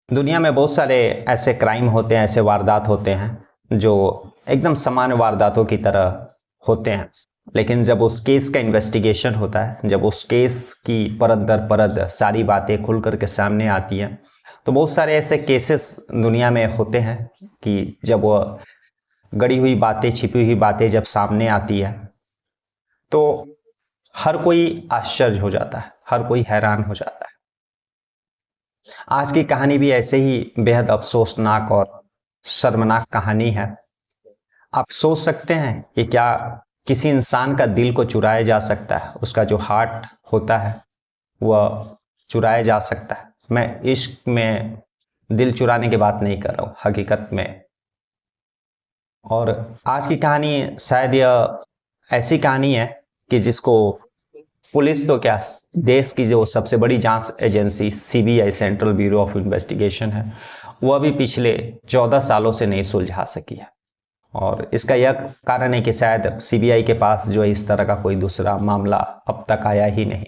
दुनिया में बहुत सारे ऐसे क्राइम होते हैं, ऐसे वारदात होते हैं जो एकदम सामान्य वारदातों की तरह होते हैं। लेकिन जब उस केस का इन्वेस्टिगेशन होता है, जब उस केस की परत दर परत सारी बातें खुल करके सामने आती हैं, तो बहुत सारे ऐसे केसेस दुनिया में होते हैं कि जब वो गड़ी हुई बातें, छिपी हुई बातें जब सामने आती है तो हर कोई आश्चर्य हो जाता है, हर कोई हैरान हो जाता है। आज की कहानी भी ऐसे ही बेहद अफसोसनाक और शर्मनाक कहानी है। आप सोच सकते हैं कि क्या किसी इंसान का दिल को चुराया जा सकता है, उसका जो हार्ट होता है वह चुराया जा सकता है। मैं इश्क में दिल चुराने की बात नहीं कर रहा हूँ, हकीकत में। और आज की कहानी शायद यह ऐसी कहानी है कि जिसको पुलिस तो क्या, देश की जो सबसे बड़ी जांच agency CBI, central bureau of investigation है, वह भी पिछले 14 सालों से नहीं सुलझा सकी है। और इसका यह कारण है कि शायद सीबीआई के पास जो है इस तरह का कोई दूसरा मामला अब तक आया ही नहीं।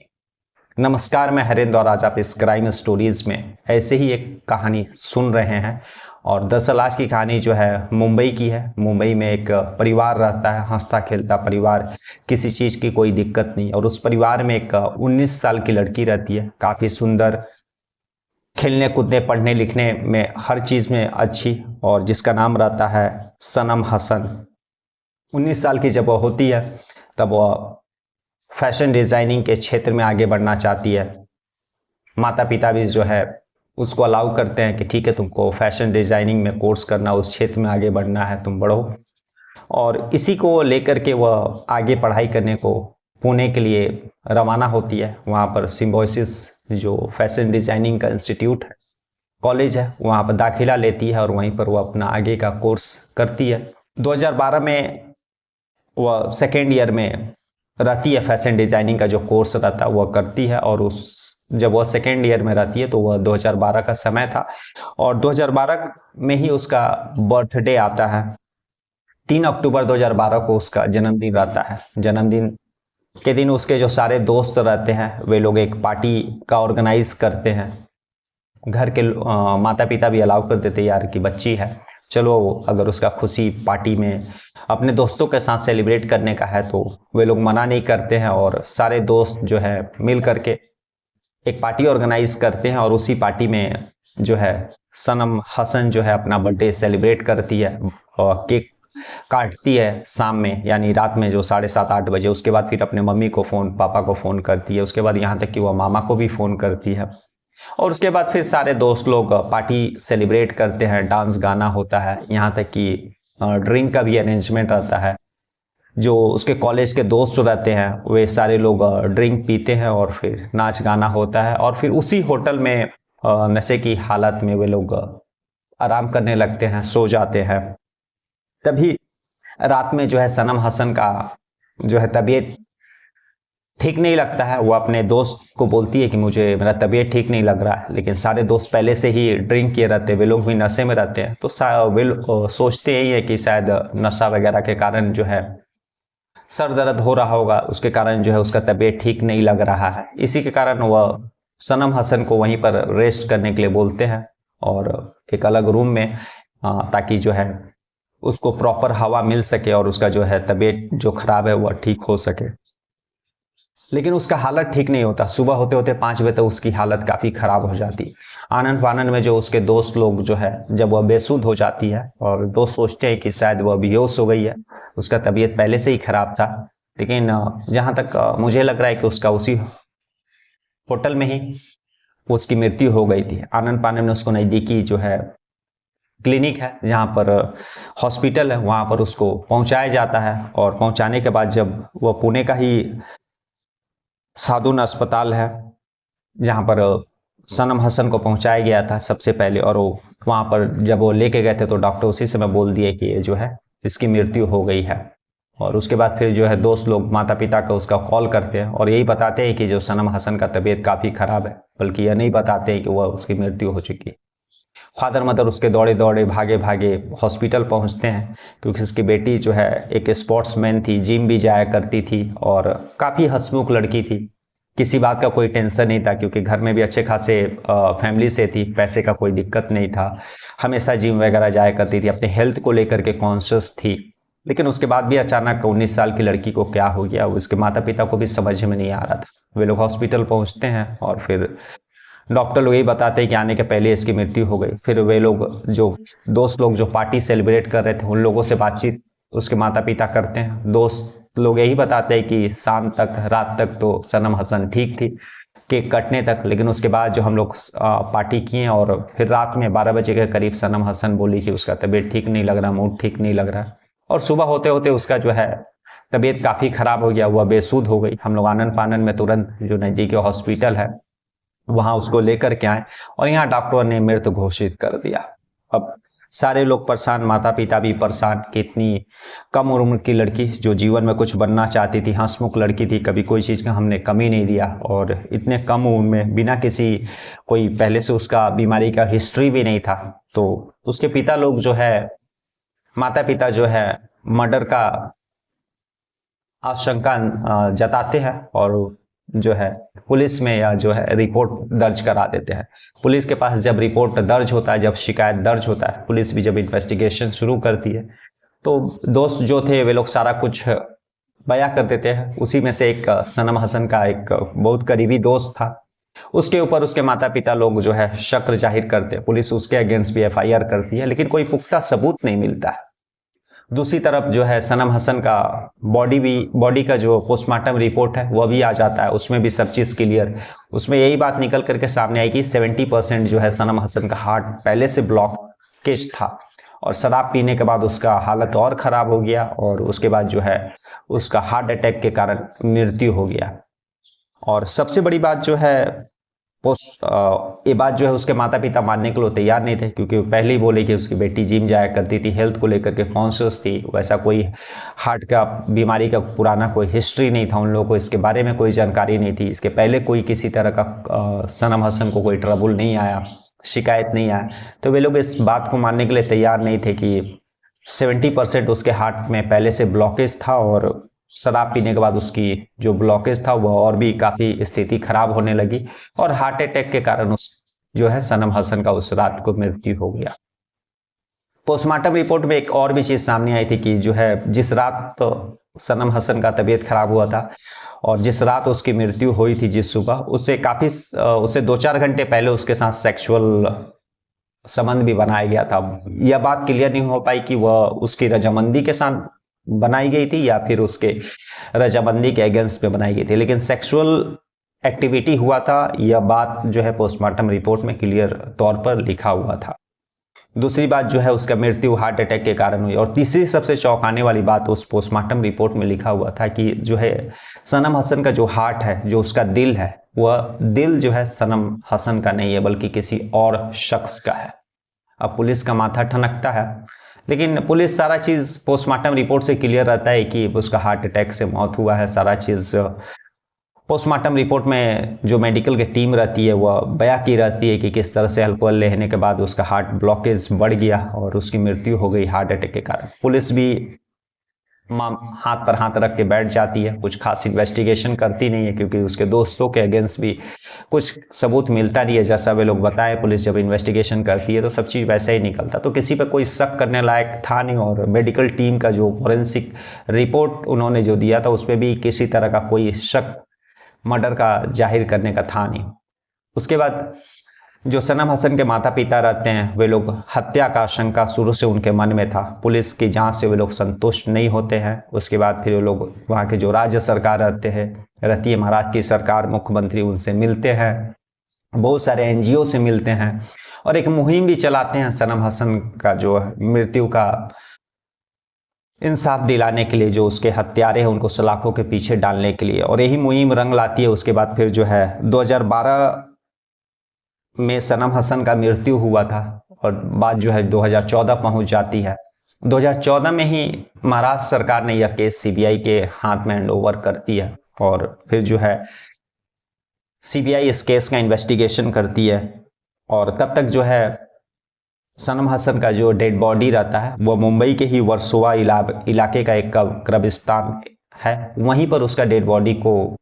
नमस्कार, मैं हरेंद्र और आज आप इस क्राइम स्टोरीज में ऐसे ही एक कहानी सुन रहे हैं। और दरअसल आज की कहानी जो है मुंबई की है। मुंबई में एक परिवार रहता है, हंसता खेलता परिवार, किसी चीज़ की कोई दिक्कत नहीं। और उस परिवार में एक 19 साल की लड़की रहती है, काफ़ी सुंदर, खेलने कूदने पढ़ने लिखने में हर चीज़ में अच्छी, और जिसका नाम रहता है सनम हसन। 19 साल की जब वह होती है तब वह फैशन डिज़ाइनिंग के क्षेत्र में आगे बढ़ना चाहती है। माता पिता भी जो है उसको अलाउ करते हैं कि ठीक है, तुमको फैशन डिज़ाइनिंग में कोर्स करना, उस क्षेत्र में आगे बढ़ना है, तुम बढ़ो। और इसी को लेकर के वह आगे पढ़ाई करने को पुणे के लिए रवाना होती है। वहाँ पर सिम्बोसिस जो फैशन डिज़ाइनिंग का इंस्टीट्यूट है, कॉलेज है, वहाँ पर दाखिला लेती है और वहीं पर वह अपना आगे का कोर्स करती है। 2012 में वह सेकेंड ईयर में रहती है, फैशन डिज़ाइनिंग का जो कोर्स रहता है वह करती है। और जब वह सेकेंड ईयर में रहती है तो वह 2012 का समय था, और 2012 में ही उसका बर्थडे आता है। 3 अक्टूबर 2012 को उसका जन्मदिन रहता है। जन्मदिन के दिन उसके जो सारे दोस्त रहते हैं वे लोग एक पार्टी का ऑर्गेनाइज करते हैं। घर के माता पिता भी अलाउ कर देते, यार की बच्ची है, चलो अगर उसका खुशी पार्टी में अपने दोस्तों के साथ सेलिब्रेट करने का है तो वे लोग मना नहीं करते हैं। और सारे दोस्त जो है मिल करके एक पार्टी ऑर्गेनाइज करते हैं, और उसी पार्टी में जो है सनम हसन जो है अपना बर्थडे सेलिब्रेट करती है और केक काटती है शाम में, यानी रात में जो 7:30-8 बजे। उसके बाद फिर अपने मम्मी को फ़ोन, पापा को फ़ोन करती है। उसके बाद यहाँ तक कि वह मामा को भी फ़ोन करती है। और उसके बाद फिर सारे दोस्त लोग पार्टी सेलिब्रेट करते हैं, डांस गाना होता है, यहाँ तक कि ड्रिंक का भी अरेंजमेंट रहता है। जो उसके कॉलेज के दोस्त रहते हैं वे सारे लोग ड्रिंक पीते हैं और फिर नाच गाना होता है। और फिर उसी होटल में नशे की हालत में वे लोग आराम करने लगते हैं, सो जाते हैं। तभी रात में जो है सनम हसन का जो है तबीयत ठीक नहीं लगता है। वो अपने दोस्त को बोलती है कि मुझे, मेरा तबीयत ठीक नहीं लग रहा है। लेकिन सारे दोस्त पहले से ही ड्रिंक किए रहते हैं, वे लोग भी नशे में रहते हैं, तो वे सोचते ही है कि शायद नशा वगैरह के कारण जो है सर दर्द हो रहा होगा, उसके कारण जो है उसका तबीयत ठीक नहीं लग रहा है। इसी के कारण वह सनम हसन को वहीं पर रेस्ट करने के लिए बोलते हैं, और एक अलग रूम में, ताकि जो है उसको प्रॉपर हवा मिल सके और उसका जो है तबीयत जो खराब है वह ठीक हो सके। लेकिन उसका हालत ठीक नहीं होता। सुबह होते होते 5 बजे तक उसकी हालत काफ़ी ख़राब हो जाती। आनंद फानंद में जो उसके दोस्त लोग जो है, जब वह बेसुध हो जाती है और दोस्त सोचते हैं कि शायद वह बेहोश हो गई है, उसका तबीयत पहले से ही ख़राब था। लेकिन जहाँ तक मुझे लग रहा है कि उसका उसी होटल में ही उसकी मृत्यु हो गई थी। आनंद फानंद में उसको नज़दीकी जो है क्लिनिक है, जहाँ पर हॉस्पिटल है, वहाँ पर उसको पहुँचाया जाता है। और पहुँचाने के बाद जब वह पुणे का ही सादुन अस्पताल है जहाँ पर सनम हसन को पहुँचाया गया था सबसे पहले, और वो वहाँ पर जब वो लेके गए थे तो डॉक्टर उसी समय बोल दिए कि ये जो है इसकी मृत्यु हो गई है। और उसके बाद फिर जो है दोस्त लोग माता पिता को उसका कॉल करते हैं और यही बताते हैं कि जो सनम हसन का तबीयत काफ़ी ख़राब है, बल्कि यह नहीं बताते हैं कि वह उसकी मृत्यु हो चुकी है। फादर मदर उसके दौड़े दौड़े भागे भागे हॉस्पिटल पहुंचते हैं, क्योंकि उसकी बेटी जो है एक स्पोर्ट्समैन थी, जिम भी जाया करती थी और काफ़ी हंसमुख लड़की थी। किसी बात का कोई टेंशन नहीं था, क्योंकि घर में भी अच्छे खासे फैमिली से थी, पैसे का कोई दिक्कत नहीं था, हमेशा जिम वगैरह जाया करती थी, अपने हेल्थ को लेकर के कॉन्शियस थी। लेकिन उसके बाद भी अचानक 19 साल की लड़की को क्या हो गया, उसके माता पिता को भी समझ में नहीं आ रहा था। वे लोग हॉस्पिटल पहुंचते हैं और फिर डॉक्टर लोग यही बताते हैं कि आने के पहले इसकी मृत्यु हो गई। फिर वे लोग, जो दोस्त लोग जो पार्टी सेलिब्रेट कर रहे थे, उन लोगों से बातचीत उसके माता पिता करते हैं। दोस्त लोग यही बताते हैं कि शाम तक, रात तक तो सनम हसन ठीक थी, केक कटने तक। लेकिन उसके बाद जो हम लोग पार्टी किए और फिर रात में 12 बजे के करीब सनम हसन बोली कि उसका तबीयत ठीक नहीं लग रहा, मूड ठीक नहीं लग रहा। और सुबह होते होते उसका जो है तबीयत काफ़ी ख़राब हो गया, वह बेसुध हो गई। हम लोग आनन फानन में तुरंत जो नज़दीकी हॉस्पिटल है वहाँ उसको लेकर के आए और यहाँ डॉक्टर ने मृत घोषित कर दिया। अब सारे लोग परेशान, माता पिता भी परेशान कि इतनी कम उम्र की लड़की जो जीवन में कुछ बनना चाहती थी, हंसमुख लड़की थी, कभी कोई चीज़ का हमने कमी नहीं दिया, और इतने कम उम्र में बिना किसी कोई पहले से उसका बीमारी का हिस्ट्री भी नहीं था। तो उसके पिता लोग जो है, माता पिता जो है, मर्डर का आशंका जताते हैं और जो है पुलिस में या जो है रिपोर्ट दर्ज करा देते हैं। पुलिस के पास जब रिपोर्ट दर्ज होता है, जब शिकायत दर्ज होता है, पुलिस भी जब इन्वेस्टिगेशन शुरू करती है, तो दोस्त जो थे वे लोग सारा कुछ बयां कर देते हैं। उसी में से एक सनम हसन का एक बहुत करीबी दोस्त था, उसके ऊपर उसके माता पिता लोग जो है शक जाहिर करते हैं। पुलिस उसके अगेंस्ट भी FIR करती है, लेकिन कोई पुख्ता सबूत नहीं मिलता है। दूसरी तरफ जो है सनम हसन का बॉडी का जो पोस्टमार्टम रिपोर्ट है वह भी आ जाता है, उसमें भी सब चीज़ क्लियर। उसमें यही बात निकल करके सामने आई कि 70% जो है सनम हसन का हार्ट पहले से ब्लॉकेज था और शराब पीने के बाद उसका हालत और ख़राब हो गया और उसके बाद जो है उसका हार्ट अटैक के कारण मृत्यु हो गया। और सबसे बड़ी बात जो है, ये बात जो है उसके माता पिता मानने के लिए तैयार नहीं थे, क्योंकि पहले ही बोले कि उसकी बेटी जिम जाया करती थी, हेल्थ को लेकर के कॉन्शियस थी, वैसा कोई हार्ट का बीमारी का पुराना कोई हिस्ट्री नहीं था, उन लोगों को इसके बारे में कोई जानकारी नहीं थी, इसके पहले कोई किसी तरह का सनम हसन को कोई ट्रबल नहीं आया, शिकायत नहीं आया। तो वे लोग इस बात को मानने के लिए तैयार नहीं थे कि 70% उसके हार्ट में पहले से ब्लॉकेज था और शराब पीने के बाद उसकी जो ब्लॉकेज था वह और भी काफ़ी स्थिति खराब होने लगी और हार्ट अटैक के कारण उस जो है सनम हसन का उस रात को मृत्यु हो गया। पोस्टमार्टम रिपोर्ट में एक और भी चीज़ सामने आई थी कि जो है जिस रात तो सनम हसन का तबीयत खराब हुआ था और जिस रात उसकी मृत्यु हुई थी, जिस सुबह, उससे 2-4 घंटे पहले उसके साथ सेक्सुअल संबंध भी बनाया गया था। यह बात क्लियर नहीं हो पाई कि वह उसकी रजामंदी के साथ बनाई गई थी या फिर उसके रजामंदी के अगेंस्ट में बनाई गई थी, लेकिन सेक्सुअल एक्टिविटी हुआ था, यह बात जो है पोस्टमार्टम रिपोर्ट में क्लियर तौर पर लिखा हुआ था। दूसरी बात जो है उसका मृत्यु हार्ट अटैक के कारण हुई। और तीसरी सबसे चौंकाने वाली बात उस पोस्टमार्टम रिपोर्ट में लिखा हुआ था कि जो है सनम हसन का जो हार्ट है, जो उसका दिल है, वह दिल जो है सनम हसन का नहीं है बल्कि किसी और शख्स का है। अब पुलिस का माथा ठनकता है, लेकिन पुलिस सारा चीज़ पोस्टमार्टम रिपोर्ट से क्लियर रहता है कि उसका हार्ट अटैक से मौत हुआ है। सारा चीज़ पोस्टमार्टम रिपोर्ट में जो मेडिकल की टीम रहती है वह बयां की रहती है कि किस तरह से अल्कोहल लेने के बाद उसका हार्ट ब्लॉकेज बढ़ गया और उसकी मृत्यु हो गई हार्ट अटैक के कारण। पुलिस भी हाथ पर हाथ रख के बैठ जाती है, कुछ खास इन्वेस्टिगेशन करती नहीं है, क्योंकि उसके दोस्तों के अगेंस्ट भी कुछ सबूत मिलता नहीं है। जैसा वे लोग बताए, पुलिस जब इन्वेस्टिगेशन करती है तो सब चीज़ वैसा ही निकलता, तो किसी पर कोई शक करने लायक था नहीं। और मेडिकल टीम का जो फॉरेंसिक रिपोर्ट उन्होंने जो दिया था उस पर भी किसी तरह का कोई शक मर्डर का जाहिर करने का था नहीं। उसके बाद जो सनम हसन के माता पिता रहते हैं, वे लोग हत्या का आशंका शुरू से उनके मन में था। पुलिस की जांच से वे लोग संतुष्ट नहीं होते हैं। उसके बाद फिर वे लोग वहाँ के जो राज्य सरकार रहती है महाराष्ट्र की सरकार, मुख्यमंत्री, उनसे मिलते हैं, बहुत सारे NGO से मिलते हैं और एक मुहिम भी चलाते हैं सनम हसन का जो मृत्यु का इंसाफ दिलाने के लिए, जो उसके हत्यारे हैं उनको सलाखों के पीछे डालने के लिए। और यही मुहिम रंग लाती है। उसके बाद फिर जो है 2012 में सनम हसन का मृत्यु हुआ था और बात जो है 2014 पहुंच जाती है। 2014 में ही महाराष्ट्र सरकार ने यह केस CBI के हाथ में हैंडओवर करती है और फिर जो है CBI इस केस का इन्वेस्टिगेशन करती है। और तब तक जो है सनम हसन का जो डेड बॉडी रहता है वह मुंबई के ही वर्सोवा इलाके का एक कब्रिस्तान है, वहीं पर उसका डेड बॉडी को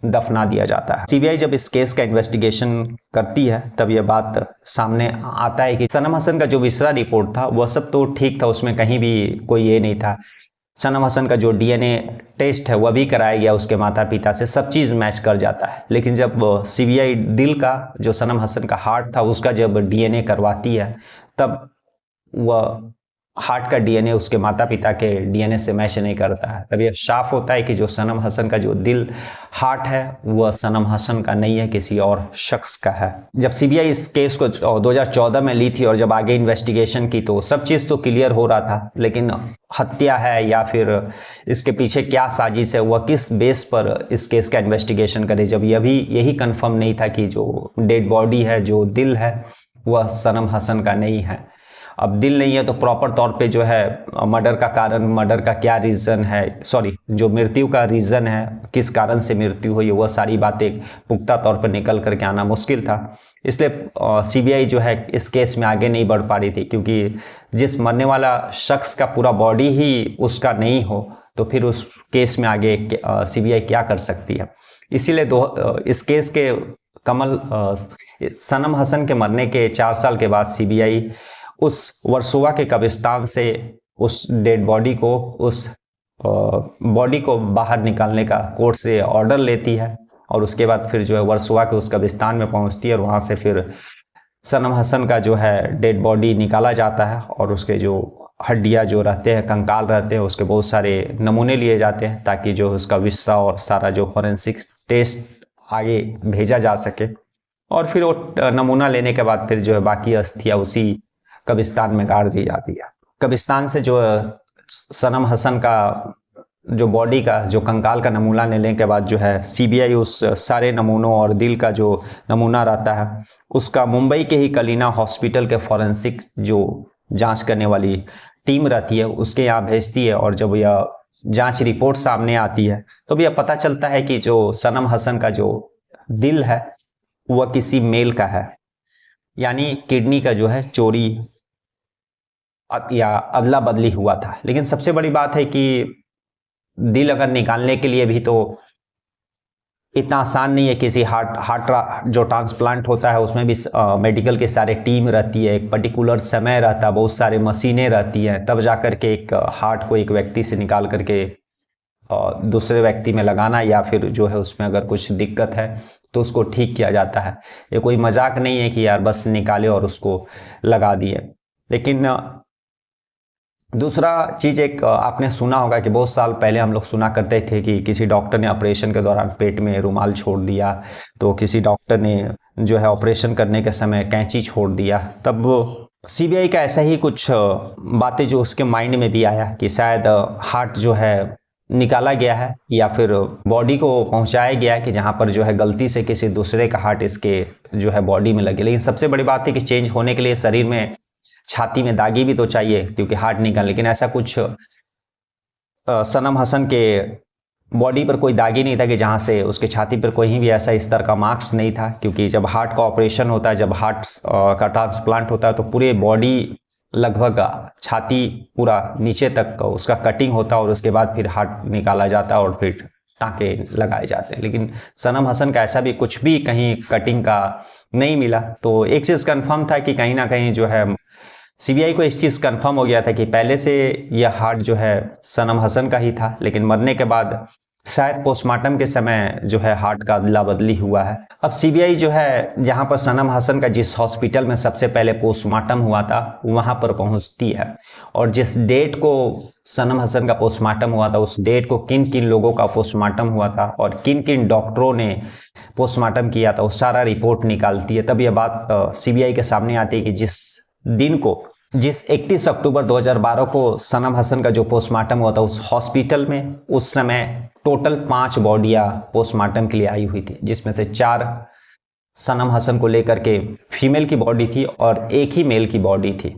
दफना दिया जाता है। सीबीआई जब इस केस का इन्वेस्टिगेशन करती है तब यह बात सामने आता है कि सनम हसन का जो विसरा रिपोर्ट था वह सब तो ठीक था, उसमें कहीं भी कोई ये नहीं था। सनम हसन का जो डीएनए टेस्ट है वह भी कराया गया उसके माता पिता से, सब चीज़ मैच कर जाता है। लेकिन जब सीबीआई दिल का, जो सनम हसन का हार्ट था, उसका जब डीएनए करवाती है तब वह हार्ट का डीएनए उसके माता पिता के डीएनए से मैच नहीं करता है। तब यह साफ होता है कि जो सनम हसन का जो दिल हार्ट है वह सनम हसन का नहीं है, किसी और शख्स का है। जब सीबीआई इस केस को 2014 में ली थी और जब आगे इन्वेस्टिगेशन की तो सब चीज़ तो क्लियर हो रहा था, लेकिन हत्या है या फिर इसके पीछे क्या साजिश है, वह किस बेस पर इस केस का इन्वेस्टिगेशन करे, जब यही कंफर्म नहीं था कि जो डेड बॉडी है, जो दिल है, वह सनम हसन का नहीं है। अब दिल नहीं है तो प्रॉपर तौर पे जो है मर्डर का कारण, मर्डर का क्या रीज़न है, जो मृत्यु का रीज़न है, किस कारण से मृत्यु हुई, वह सारी बातें पुख्ता तौर पर निकल करके आना मुश्किल था। इसलिए सीबीआई जो है इस केस में आगे नहीं बढ़ पा रही थी, क्योंकि जिस मरने वाला शख्स का पूरा बॉडी ही उसका नहीं हो तो फिर उस केस में आगे सीबीआई क्या कर सकती है। इसीलिए इस केस के सनम हसन के मरने के 4 साल के बाद सीबीआई उस वर्सोवा के कब्रिस्तान से उस डेड बॉडी को, उस बॉडी को बाहर निकालने का कोर्ट से ऑर्डर लेती है और उसके बाद फिर जो है वर्सोवा के उस कब्रिस्तान में पहुंचती है और वहां से फिर सनम हसन का जो है डेड बॉडी निकाला जाता है और उसके जो हड्डियां जो रहते हैं, कंकाल रहते हैं, उसके बहुत सारे नमूने लिए जाते हैं ताकि जो उसका विसरा और सारा जो फॉरेंसिक टेस्ट आगे भेजा जा सके। और फिर वो नमूना लेने के बाद फिर जो है बाकी अस्थियां उसी कब्रिस्तान में गाड़ दी जाती है। कब्रिस्तान से जो सनम हसन का जो बॉडी का, जो कंकाल का नमूना लेने के बाद जो है सीबीआई उस सारे नमूनों और दिल का जो नमूना रहता है उसका मुंबई के ही कलीना हॉस्पिटल के फॉरेंसिक जो जांच करने वाली टीम रहती है उसके यहाँ भेजती है। और जब यह जांच रिपोर्ट सामने आती है तो यह पता चलता है कि जो सनम हसन का जो दिल है वह किसी मेल का है, यानी किडनी का जो है चोरी या अदला बदली हुआ था। लेकिन सबसे बड़ी बात है कि दिल अगर निकालने के लिए भी तो इतना आसान नहीं है। किसी हार्ट जो ट्रांसप्लांट होता है उसमें भी मेडिकल के सारे टीम रहती है, एक पर्टिकुलर समय रहता है, बहुत सारे मशीनें रहती हैं, तब जाकर के एक हार्ट को एक व्यक्ति से निकाल करके दूसरे व्यक्ति में लगाना या फिर जो है उसमें अगर कुछ दिक्कत है तो उसको ठीक किया जाता है। ये कोई मजाक नहीं है कि यार बस निकाले और उसको लगा दिए। लेकिन दूसरा चीज़, एक आपने सुना होगा कि बहुत साल पहले हम लोग सुना करते थे कि किसी डॉक्टर ने ऑपरेशन के दौरान पेट में रुमाल छोड़ दिया, तो किसी डॉक्टर ने जो है ऑपरेशन करने के समय कैंची छोड़ दिया। तब सीबीआई का ऐसा ही कुछ बातें जो उसके माइंड में भी आया कि शायद हार्ट जो है निकाला गया है या फिर बॉडी को पहुंचाया गया है कि जहां पर जो है गलती से किसी दूसरे का हार्ट इसके जो है बॉडी में लगे। लेकिन सबसे बड़ी बात है कि चेंज होने के लिए शरीर में, छाती में दागी भी तो चाहिए क्योंकि हार्ट निकाल, लेकिन ऐसा कुछ सनम हसन के बॉडी पर कोई दागी नहीं था कि जहां से उसके छाती पर कोई भी ऐसा इस तरह का मार्क्स नहीं था। क्योंकि जब हार्ट का ऑपरेशन होता है, जब हार्ट का ट्रांसप्लांट होता है तो पूरे बॉडी लगभग छाती पूरा नीचे तक उसका कटिंग होता है और उसके बाद फिर हार्ट निकाला जाता है और फिर टाँके लगाए जाते हैं। लेकिन सनम हसन का ऐसा भी कुछ भी कहीं कटिंग का नहीं मिला। तो एक चीज़ कन्फर्म था कि कहीं ना कहीं जो है सीबीआई को इस चीज़ कंफर्म हो गया था कि पहले से यह हार्ट जो है सनम हसन का ही था, लेकिन मरने के बाद शायद पोस्टमार्टम के समय जो है हार्ट का अदला बदली हुआ है। अब सीबीआई जो है जहां पर सनम हसन का जिस हॉस्पिटल में सबसे पहले पोस्टमार्टम हुआ था वहां पर पहुंचती है और जिस डेट को सनम हसन का पोस्टमार्टम हुआ था उस डेट को किन किन लोगों का पोस्टमार्टम हुआ था और किन किन डॉक्टरों ने पोस्टमार्टम किया था वो सारा रिपोर्ट निकालती है। तब यह बात सीबीआई के सामने आती है कि जिस 31 अक्टूबर 2012 को सनम हसन का जो पोस्टमार्टम हुआ था उस हॉस्पिटल में उस समय टोटल 5 बॉडियां पोस्टमार्टम के लिए आई हुई थी, जिसमें से 4 सनम हसन को लेकर के फीमेल की बॉडी थी और एक ही मेल की बॉडी थी।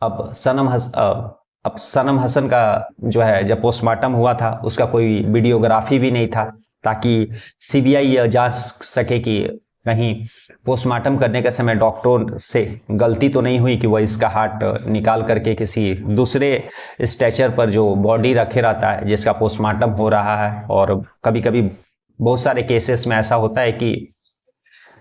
अब सनम हसन का जो है जब पोस्टमार्टम हुआ था उसका कोई वीडियोग्राफी भी नहीं था ताकि सीबीआई यह जांच सके कि कहीं पोस्टमार्टम करने के समय डॉक्टरों से गलती तो नहीं हुई कि वह इसका हार्ट निकाल करके किसी दूसरे स्ट्रेचर पर जो बॉडी रखे रहता है जिसका पोस्टमार्टम हो रहा है। और कभी कभी बहुत सारे केसेस में ऐसा होता है कि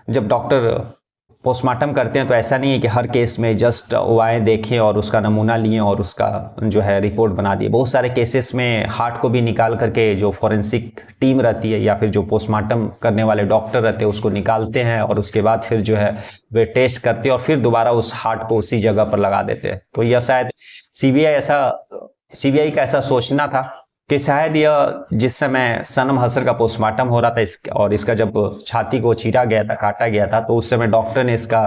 जब डॉक्टर पोस्टमार्टम करते हैं तो ऐसा नहीं है कि हर केस में जस्ट वो आए देखें और उसका नमूना लिए और उसका जो है रिपोर्ट बना दिए। बहुत सारे केसेस में हार्ट को भी निकाल करके जो फॉरेंसिक टीम रहती है या फिर जो पोस्टमार्टम करने वाले डॉक्टर रहते हैं उसको निकालते हैं और उसके बाद फिर जो है वे टेस्ट करते हैं और फिर दोबारा उस हार्ट को उसी जगह पर लगा देते हैं। तो यह शायद सीबीआई का ऐसा सोचना था कि शायद यह जिस समय सनम हसन का पोस्टमार्टम हो रहा था और इसका जब छाती को चीरा गया था, काटा गया था, तो उस समय डॉक्टर ने इसका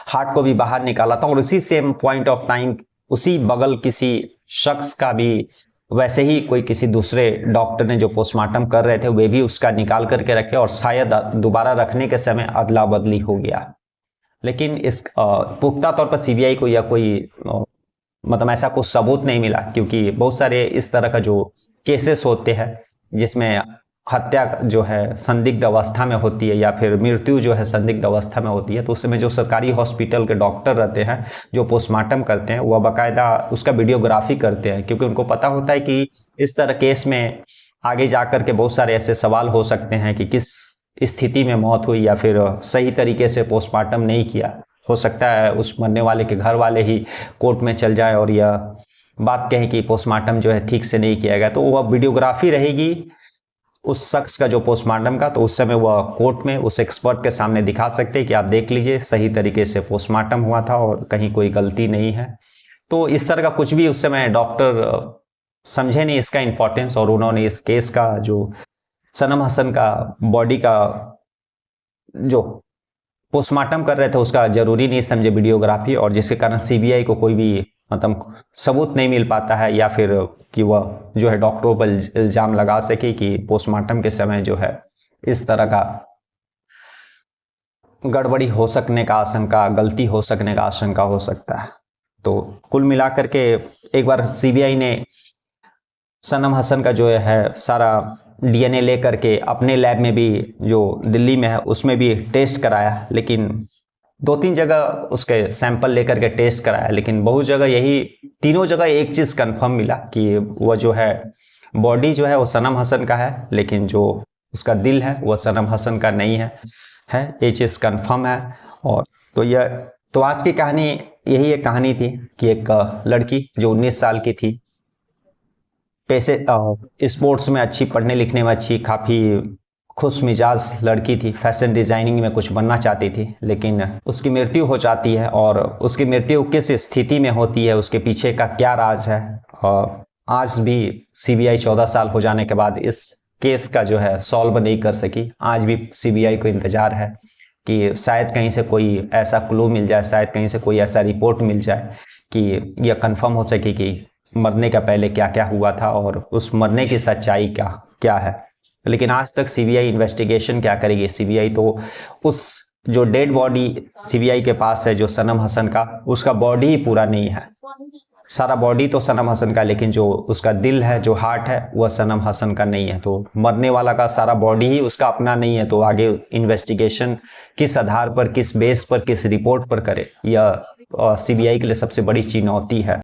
हार्ट को भी बाहर निकाला था और उसी सेम पॉइंट ऑफ टाइम उसी बगल किसी शख्स का भी वैसे ही कोई किसी दूसरे डॉक्टर ने जो पोस्टमार्टम कर रहे थे वे भी उसका निकाल करके रखे और शायद दोबारा रखने के समय अदला बदली हो गया। लेकिन इस पुख्ता तौर पर सीबीआई को या कोई मतलब ऐसा कुछ सबूत नहीं मिला, क्योंकि बहुत सारे इस तरह का जो केसेस होते हैं जिसमें हत्या जो है संदिग्ध अवस्था में होती है या फिर मृत्यु जो है संदिग्ध अवस्था में होती है, तो उस समय जो सरकारी हॉस्पिटल के डॉक्टर रहते हैं जो पोस्टमार्टम करते हैं वह बाकायदा उसका वीडियोग्राफी करते हैं, क्योंकि उनको पता होता है कि इस तरह केस में आगे जाकर के बहुत सारे ऐसे सवाल हो सकते हैं कि किस स्थिति में मौत हुई या फिर सही तरीके से पोस्टमार्टम नहीं किया। हो सकता है उस मरने वाले के घर वाले ही कोर्ट में चल जाए और यह बात कहें कि पोस्टमार्टम जो है ठीक से नहीं किया गया, तो वह वीडियोग्राफी रहेगी उस शख्स का जो पोस्टमार्टम का, तो उस समय वह कोर्ट में उस एक्सपर्ट के सामने दिखा सकते हैं कि आप देख लीजिए सही तरीके से पोस्टमार्टम हुआ था और कहीं कोई गलती नहीं है। तो इस तरह का कुछ भी उस समय डॉक्टर समझे नहीं इसका इंपॉर्टेंस और उन्होंने इस केस का जो सनम हसन का बॉडी का जो पोस्टमार्टम कर रहे थे उसका जरूरी नहीं समझे वीडियोग्राफी, और जिसके कारण सीबीआई को कोई भी मतलब सबूत नहीं मिल पाता है या फिर कि वह जो है डॉक्टरों पर इल्जाम लगा सके कि पोस्टमार्टम के समय जो है इस तरह का गड़बड़ी हो सकने का आशंका, गलती हो सकने का आशंका हो सकता है। तो कुल मिलाकर के एक बार सीबीआई ने सनम हसन का जो है सारा डीएनए लेकर के अपने लैब में भी जो दिल्ली में है उसमें भी टेस्ट कराया, लेकिन 2-3 जगह उसके सैंपल लेकर के टेस्ट कराया, लेकिन बहुत जगह यही तीनों जगह एक चीज़ कंफर्म मिला कि वह जो है बॉडी जो है वो सनम हसन का है, लेकिन जो उसका दिल है वह सनम हसन का नहीं है ये चीज़ कंफर्म है। और तो आज की कहानी यही एक कहानी थी कि एक लड़की जो 19 साल की थी, पैसे स्पोर्ट्स में अच्छी, पढ़ने लिखने में अच्छी, काफ़ी खुश मिजाज लड़की थी, फैशन डिज़ाइनिंग में कुछ बनना चाहती थी, लेकिन उसकी मृत्यु हो जाती है। और उसकी मृत्यु किस स्थिति में होती है, उसके पीछे का क्या राज है, और आज भी सीबीआई 14 साल हो जाने के बाद इस केस का जो है सॉल्व नहीं कर सकी। आज भी सीबीआई को इंतज़ार है कि शायद कहीं से कोई ऐसा क्लू मिल जाए, शायद कहीं से कोई ऐसा रिपोर्ट मिल जाए कि यह कंफर्म हो सके कि मरने का पहले क्या क्या हुआ था और उस मरने की सच्चाई क्या है। लेकिन आज तक सीबीआई इन्वेस्टिगेशन क्या करेगी? सीबीआई तो उस जो डेड बॉडी सीबीआई के पास है जो सनम हसन का, उसका बॉडी ही पूरा नहीं है। सारा बॉडी तो सनम हसन का, लेकिन जो उसका दिल है, जो हार्ट है, वह सनम हसन का नहीं है। तो मरने वाला का सारा बॉडी ही उसका अपना नहीं है, तो आगे इन्वेस्टिगेशन किस आधार पर, किस बेस पर, किस रिपोर्ट पर करे, यह सीबीआई के लिए सबसे बड़ी चुनौती है।